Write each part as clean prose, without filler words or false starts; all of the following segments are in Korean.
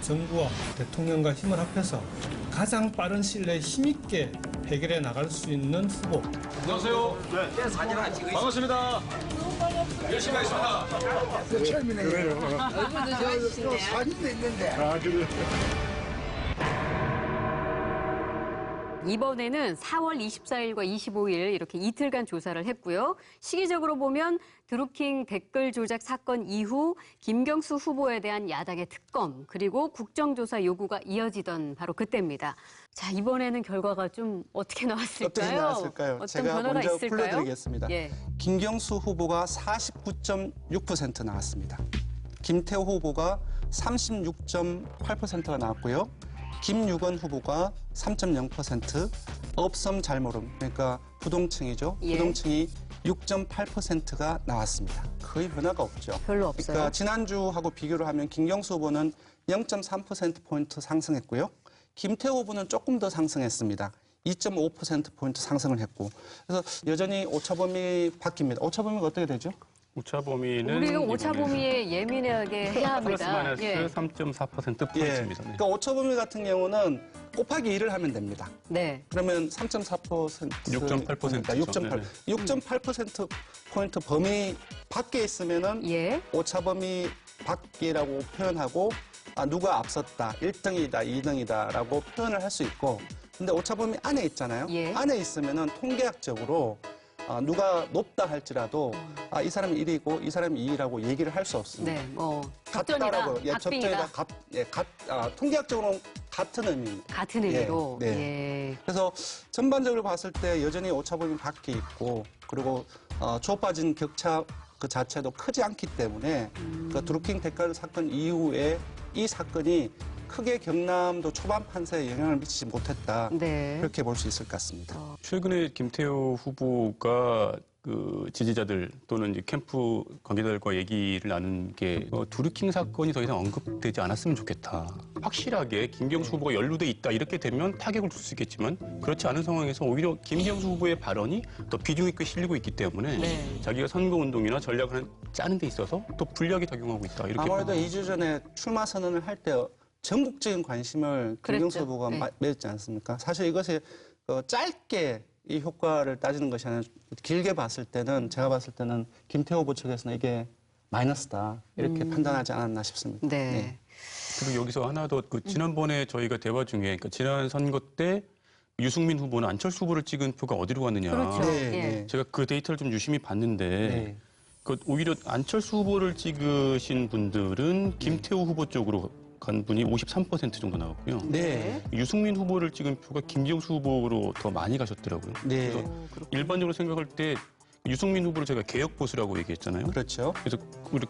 정부와 대통령과 힘을 합해서 가장 빠른 시일 내에 힘있게 해결해 나갈 수 있는 후보. 안녕하세요. 네. 사진 하나 찍으시죠. 반갑습니다. 열심히 하겠습니다. 처음이네요. 얼굴도 좋아지시네. 사진도 있는데. 이번에는 4월 24일과 25일 이렇게 이틀간 조사를 했고요. 시기적으로 보면 드루킹 댓글 조작 사건 이후 김경수 후보에 대한 야당의 특검 그리고 국정조사 요구가 이어지던 바로 그때입니다. 자, 이번에는 결과가 좀 어떻게 나왔을까요? 어떻게 나왔을까요? 어떤 제가 변화가 먼저 있을까요? 불러드리겠습니다. 예. 김경수 후보가 49.6% 나왔습니다. 김태호 후보가 36.8%가 나왔고요. 김유건 후보가 3.0%, 업섬 잘모름, 그러니까 부동층이죠. 예. 부동층이 6.8%가 나왔습니다. 거의 변화가 없죠. 별로 없어요. 그러니까 지난주하고 비교를 하면 김경수 후보는 0.3%포인트 상승했고요. 김태호 후보는 조금 더 상승했습니다. 2.5%포인트 상승을 했고. 그래서 여전히 오차범위 바뀝니다. 오차범위가 어떻게 되죠? 오차 범위는 우리가 오차 범위에 예민하게 해야 플러스 합니다. 마이너스 예. 예.3.4%포인트입니다. 그러니까 오차범위 같은 경우는 곱하기 2를 하면 됩니다. 네. 그러면 3.4%, 6.8%. 6.8, 6.8%포인트 범위 밖에 있으면은 예. 오차범위 밖이라고 표현하고 누가 앞섰다, 1등이다, 2등이다라고 표현을 할 수 있고 근데 오차범위 안에 있잖아요. 예. 안에 있으면은 통계학적으로 누가 높다 할지라도 이 사람이 1위고 이 사람이 2위라고 얘기를 할 수 없습니다. 네. 접전이다. 같다라고, 박빙이다. 통계학적으로는 같은 의미입니다. 같은 의미로. 네. 예. 그래서 전반적으로 봤을 때 여전히 오차범위 밖에 있고 그리고 좁아진 격차 그 자체도 크지 않기 때문에 그 드루킹 댓글 사건 이후에 이 사건이 크게 경남도 초반 판세에 영향을 미치지 못했다. 네. 그렇게 볼 수 있을 것 같습니다. 최근에 김태호 후보가 그 지지자들 또는 이제 캠프 관계자들과 얘기를 나눈 게 드루킹 사건이 더 이상 언급되지 않았으면 좋겠다. 확실하게 김경수 후보가 연루돼 있다 이렇게 되면 타격을 줄 수 있겠지만 그렇지 않은 상황에서 오히려 김경수 후보의 발언이 더 비중 있게 실리고 있기 때문에 네. 자기가 선거운동이나 전략을 짜는 데 있어서 또 불리하게 작용하고 있다. 이렇게 아무래도 2주 전에 출마 선언을 할 때 전국적인 관심을 김경수 그랬죠. 후보가 네. 맺었지 않습니까? 사실 이것이 짧게 이 효과를 따지는 것이 아니라 길게 봤을 때는 제가 봤을 때는 김태호 후보 측에서는 이게 마이너스다 이렇게 판단하지 않았나 싶습니다. 네. 그리고 여기서 하나 더 지난번에 저희가 대화 중에 그러니까 지난 선거 때 유승민 후보는 안철수 후보를 찍은 표가 어디로 갔느냐. 그렇죠. 네, 예. 네. 제가 그 데이터를 좀 유심히 봤는데 네. 그 오히려 안철수 후보를 찍으신 분들은 김태호 후보 쪽으로 간 분이 53% 정도 나왔고요. 네. 유승민 후보를 찍은 표가 김경수 후보로 더 많이 가셨더라고요. 네. 그래서 일반적으로 생각할 때 유승민 후보를 제가 개혁 보수라고 얘기했잖아요. 그렇죠. 그래서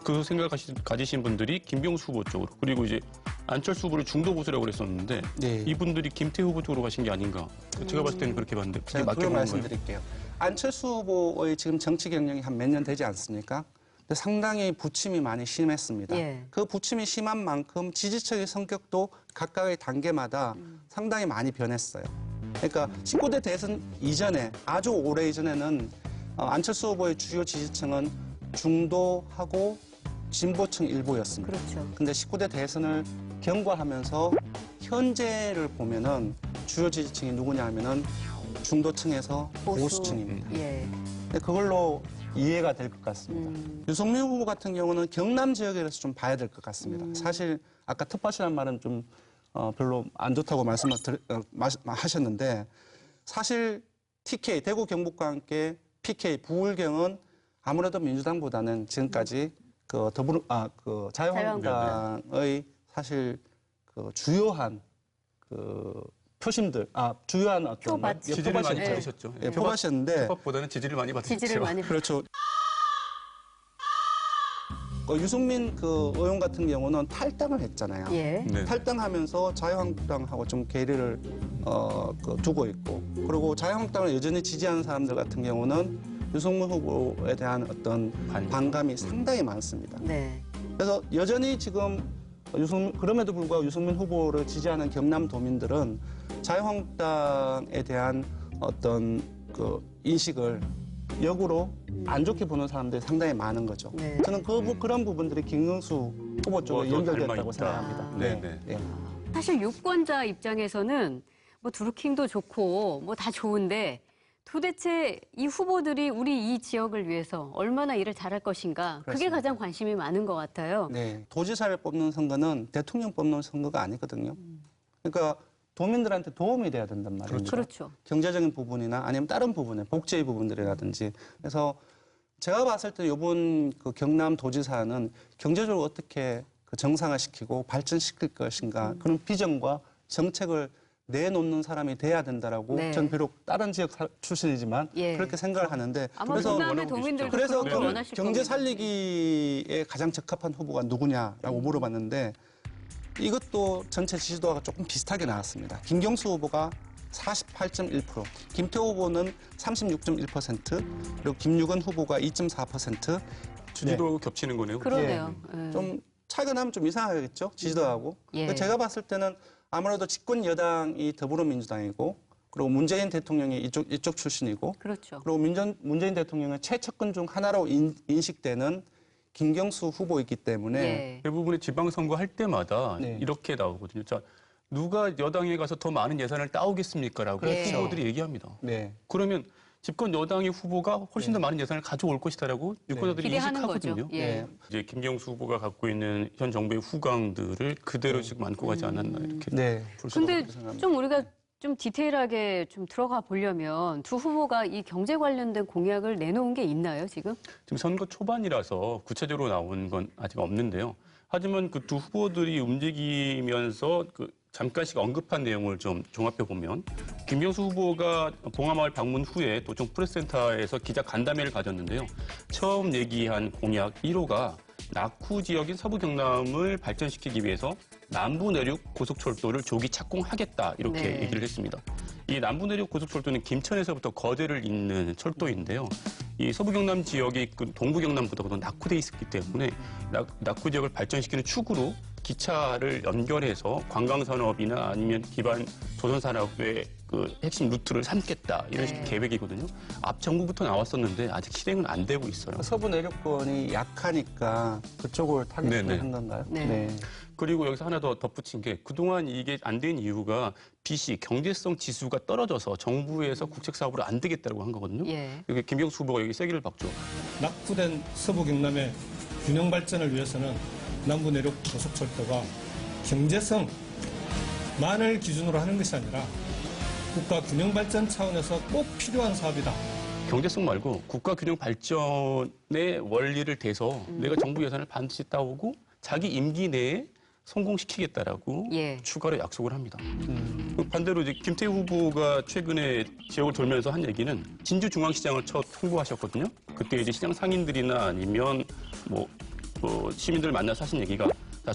그 생각을 가지신 분들이 김경수 후보 쪽으로 그리고 이제 안철수 후보를 중도 보수라고 그랬었는데 네. 이분들이 김태호 후보 쪽으로 가신 게 아닌가. 제가 봤을 때는 그렇게 봤는데 그게 제가 맞게 그걸 보는 거예요. 말씀드릴게요. 안철수 후보의 지금 정치 경력이 한 몇 년 되지 않습니까? 근데 상당히 부침이 많이 심했습니다. 예. 그 부침이 심한 만큼 지지층의 성격도 각각의 단계마다 상당히 많이 변했어요. 그러니까 19대 대선 이전에 아주 오래 이전에는 안철수 후보의 주요 지지층은 중도하고 진보층 일부였습니다. 그렇죠. 근데 19대 대선을 경과하면서 현재를 보면은 주요 지지층이 누구냐 하면은 중도층에서 보수층입니다. 예. 근데 그걸로 이해가 될 것 같습니다. 유승민 후보 같은 경우는 경남 지역에서 좀 봐야 될 것 같습니다. 사실 아까 텃밭이라는 말은 좀 별로 안 좋다고 말씀하셨는데 사실 TK 대구 경북과 함께 PK 부울경은 아무래도 민주당보다는 지금까지 그 자유한국당의 사실 그 주요한 그 표심들, 주요한 어떤 표밭. 지지를 많이 받으셨죠. 예, 표밭이었는데 표밭보다는 지지를 많이 받으셨죠. 지지를 많이 그렇죠. 유승민 그 의원 같은 경우는 탈당을 했잖아요. 예. 네. 탈당하면서 자유한국당하고 좀 괴리를 두고 있고 그리고 자유한국당을 여전히 지지하는 사람들 같은 경우는 유승민 후보에 대한 어떤 반감이 상당히 많습니다. 네. 그래서 여전히 지금 그럼에도 불구하고 유승민 후보를 지지하는 경남 도민들은 자유한국당에 대한 어떤 그 인식을 역으로 안 좋게 보는 사람들이 상당히 많은 거죠. 네. 저는 그런 부분들이 김경수 후보 쪽으로 더 연결됐다고 닮아있다. 생각합니다. 네. 예. 사실 유권자 입장에서는 뭐 드루킹도 좋고 뭐 다 좋은데 도대체 이 후보들이 우리 이 지역을 위해서 얼마나 일을 잘할 것인가 그게 그렇습니다. 가장 관심이 많은 것 같아요. 네. 도지사를 뽑는 선거는 대통령 뽑는 선거가 아니거든요. 그러니까 도민들한테 도움이 돼야 된단 말입니다. 그렇죠. 경제적인 부분이나 아니면 다른 부분에 복지의 부분들이라든지. 그래서 제가 봤을 때 이번 그 경남 도지사는 경제적으로 어떻게 그 정상화시키고 발전시킬 것인가 그런 비전과 정책을 내놓는 사람이 돼야 된다라고 네. 전 비록 다른 지역 출신이지만 예. 그렇게 생각을 하는데 아마 그래서 경남의 도민들도 그래서 그렇게 그 원하실 경제 겁니다. 살리기에 가장 적합한 후보가 누구냐라고 물어봤는데 이것도 전체 지지도가 조금 비슷하게 나왔습니다. 김경수 후보가 48.1%, 김태호 후보는 36.1%, 그리고 김유건 후보가 2.4%. 주지도 겹치는 거네요. 그러네요. 예. 좀 차이가 나면 좀 이상하겠죠, 지지도하고. 예. 근데 제가 봤을 때는 아무래도 집권 여당이 더불어민주당이고, 그리고 문재인 대통령이 이쪽 출신이고, 그렇죠. 그리고 문재인 대통령의 최측근 중 하나로 인식되는 김경수 후보이기 때문에 예. 대부분의 지방선거 할 때마다 네. 이렇게 나오거든요. 자, 누가 여당에 가서 더 많은 예산을 따오겠습니까라고 그렇죠. 후보들이 얘기합니다. 네. 그러면 집권 여당의 후보가 훨씬 더 많은 예산을 가져올 것이다라고 유권자들이 기대하는 인식하거든요. 거죠. 예. 네. 이제 김경수 후보가 갖고 있는 현 정부의 후광들을 그대로 지금 안고 가지 않았나 이렇게 네. 볼 수가 근데 생각합니다. 좀 우리가 좀 디테일하게 좀 들어가 보려면 두 후보가 이 경제 관련된 공약을 내놓은 게 있나요, 지금? 지금 선거 초반이라서 구체적으로 나온 건 아직 없는데요. 하지만 그 두 후보들이 움직이면서 그 잠깐씩 언급한 내용을 좀 종합해 보면 김경수 후보가 봉하마을 방문 후에 도청 프레스센터에서 기자 간담회를 가졌는데요. 처음 얘기한 공약 1호가 낙후 지역인 서부 경남을 발전시키기 위해서 남부 내륙 고속철도를 조기 착공하겠다 이렇게 네. 얘기를 했습니다. 이 남부 내륙 고속철도는 김천에서부터 거제를 잇는 철도인데요. 이 서부 경남 지역이 그 동부 경남보다도 낙후돼 있었기 때문에 낙후 지역을 발전시키는 축으로 기차를 연결해서 관광산업이나 아니면 기반 조선산업의 그 핵심 루트를 삼겠다 이런 식의 네. 계획이거든요. 앞 정부부터 나왔었는데 아직 실행은 안 되고 있어요. 서부 내륙권이 약하니까 그쪽을 타겟으로 네네. 한 건가요? 네. 그리고 여기서 하나 더 덧붙인 게 그동안 이게 안 된 이유가 BC 경제성 지수가 떨어져서 정부에서 국책 사업으로 안 되겠다고 한 거거든요. 예. 여기 김경수 후보가 여기 세기를 박죠. 낙후된 서부 경남의 균형 발전을 위해서는 남부 내륙 고속철도가 경제성만을 기준으로 하는 것이 아니라 국가 균형 발전 차원에서 꼭 필요한 사업이다. 경제성 말고 국가 균형 발전의 원리를 대서 내가 정부 예산을 반드시 따오고 자기 임기 내에 성공시키겠다라고 예. 추가로 약속을 합니다. 반대로 이제 김태우 후보가 최근에 지역을 돌면서 한 얘기는 진주중앙시장을 첫 홍보하셨거든요. 그때 이제 시장 상인들이나 아니면 뭐 시민들 만나서 하신 얘기가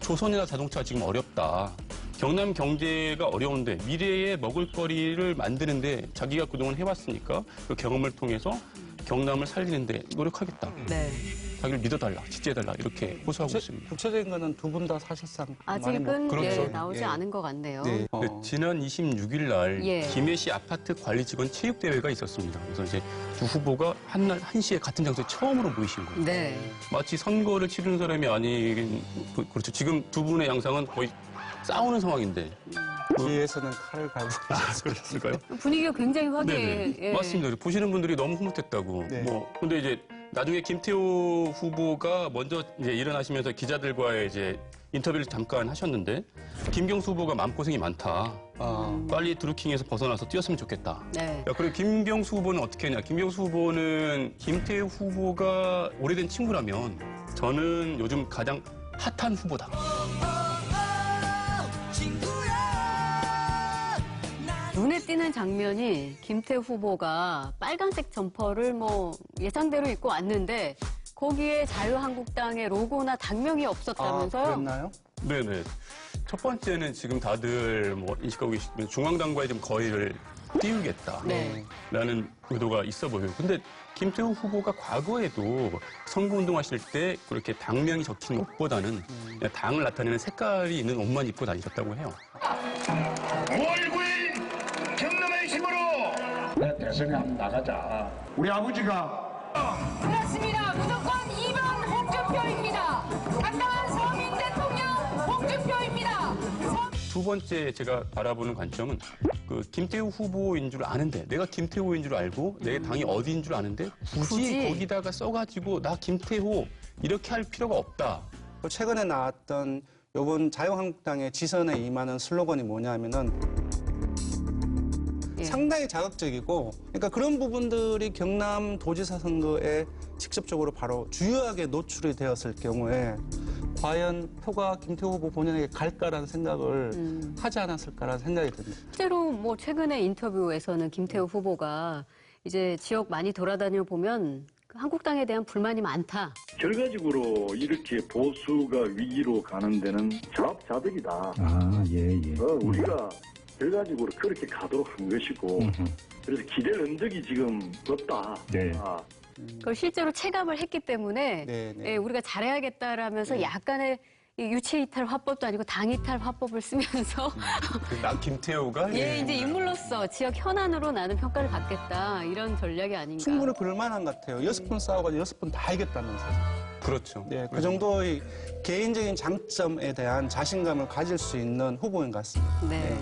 조선이나 자동차 지금 어렵다. 경남 경제가 어려운데 미래의 먹을거리를 만드는데 자기가 그동안 해왔으니까 그 경험을 통해서 경남을 살리는데 노력하겠다. 네. 자기를 믿어달라, 지지해달라 이렇게 호소하고 있습니다. 구체적인 거는 두 분 다 사실상 많이 아직은 그렇죠. 예, 나오지 예. 않은 것 같네요. 네. 지난 26일 날 예. 김해시 아파트 관리 직원 체육대회가 있었습니다. 그래서 이제 두 후보가 한날 1시에 같은 장소에 처음으로 모이신 거예요. 네. 마치 선거를 치르는 사람이 아닌, 그렇죠. 지금 두 분의 양상은 거의 싸우는 상황인데. 뒤에서는 칼을 갈고 그러셨을까요? 분위기가 굉장히 화기애. 네네. 예. 맞습니다. 보시는 분들이 너무 흐뭇했다고. 네. 근데 이제 나중에 김태호 후보가 먼저 이제 일어나시면서 기자들과의 이제 인터뷰를 잠깐 하셨는데 김경수 후보가 마음고생이 많다. 빨리 드루킹에서 벗어나서 뛰었으면 좋겠다. 네. 야, 그리고 김경수 후보는 어떻게 했냐? 김경수 후보는 김태호 후보가 오래된 친구라면 저는 요즘 가장 핫한 후보다. 눈에 띄는 장면이 김태우 후보가 빨간색 점퍼를 뭐 예상대로 입고 왔는데 거기에 자유한국당의 로고나 당명이 없었다면서요? 그랬나요? 네네. 첫 번째는 지금 다들 뭐 인식하고 계시면 중앙당과의 좀 거리를 띄우겠다. 네. 라는 의도가 있어 보여요. 근데 김태우 후보가 과거에도 선거운동하실 때 그렇게 당명이 적힌 옷보다는 그냥 당을 나타내는 색깔이 있는 옷만 입고 다니셨다고 해요. 5월 9일 경남의 힘으로 내 대선에 한번 나가자. 우리 아버지가 그렇습니다. 무조건 2번 홍준표입니다. 당당한 서민 대통령. 두 번째 제가 바라보는 관점은 그 김태우 후보인 줄 아는데 내가 김태우인 줄 알고 내 당이 어디인 줄 아는데 굳이 거기다가 써가지고 나 김태우 이렇게 할 필요가 없다. 최근에 나왔던 이번 자유한국당의 지선에 임하는 슬로건이 뭐냐면은 상당히 자극적이고, 그러니까 그런 부분들이 경남 도지사 선거에 직접적으로 바로 주요하게 노출이 되었을 경우에 과연 표가 김태우 후보 본인에게 갈까라는 생각을 하지 않았을까라는 생각이 듭니다. 실제로 뭐 최근에 인터뷰에서는 김태우 후보가 이제 지역 많이 돌아다녀 보면 한국당에 대한 불만이 많다. 결과적으로 이렇게 보수가 위기로 가는 데는 자업자득이다. 우리가 결과적으로 그렇게 가도록 한 것이고 그래서 기댈 흔적이 지금 없다. 그걸 실제로 체감을 했기 때문에 네. 예, 우리가 잘해야겠다라면서 약간의 이 유체이탈 화법도 아니고 당이탈 화법을 쓰면서 나 김태우가 예, 이제 인물로서 지역 현안으로 나는 평가를 받겠다 이런 전략이 아닌가. 충분히 그럴만한 것 같아요. 6번 싸워가지고 6번 다 이겼다면서요. 그렇죠. 네, 그 정도의 개인적인 장점에 대한 자신감을 가질 수 있는 후보인 것 같습니다. 네.